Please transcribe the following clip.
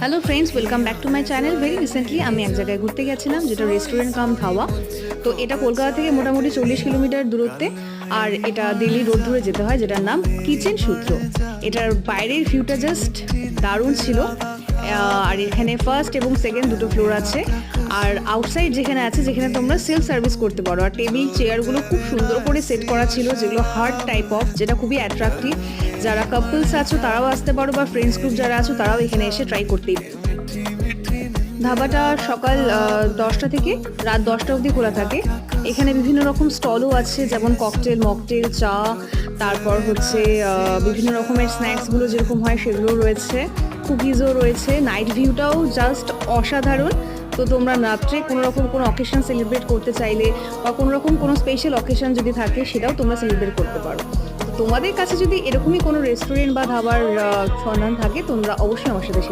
Hello friends, welcome back to my channel. Very recently আমি এক জায়গায় ঘুরতে গেছিলাম, যেটা রেস্টুরেন্ট কাম ধাওয়া। তো এটা কলকাতা থেকে মোটামুটি 40 কিলোমিটার দূরত্বে, আর এটা দিল্লি রোড ধরে যেতে হয়, যেটার নাম কিচেন সূত্র। এটার বাইরের ভিউটা জাস্ট দারুণ ছিল। আর এখানে ফার্স্ট এবং সেকেন্ড দুটো ফ্লোর আছে, আর আউটসাইড যেখানে আছে, যেখানে তোমরা সেলফ সার্ভিস করতে পারো। আর টেবিল চেয়ারগুলো খুব সুন্দর করে সেট করা ছিল, যেগুলো হার্ড টাইপ অফ, যেটা খুবই অ্যাট্রাক্টিভ। যারা কাপলস আছো তারাও আসতে পারো, বা ফ্রেন্ডস গ্রুপ যারা আছো তারাও এখানে এসে ট্রাই করতেই পারো। ধাবাটা সকাল 10টা থেকে রাত 10টা অবধি খোলা থাকে। এখানে বিভিন্ন রকম স্টলও আছে, যেমন ককটেল, মকটেল, চা, তারপর হচ্ছে বিভিন্ন রকমের স্ন্যাক্সগুলো যেরকম হয় সেগুলো রয়েছে, কুকিজও রয়েছে। নাইট ভিউটাও জাস্ট অসাধারণ। তো তোমরা রাত্রে কোনো রকম কোনো অকেশন সেলিব্রেট করতে চাইলে, বা কোনো রকম কোনো স্পেশাল অকেশন যদি থাকে, সেটাও তোমরা সেলিব্রেট করতে পারো। তোমাদের কাছে যদি এরকমই কোনো রেস্টুরেন্ট বা ধাবার সন্ধান থাকে, তোমরা অবশ্যই আমার সাথে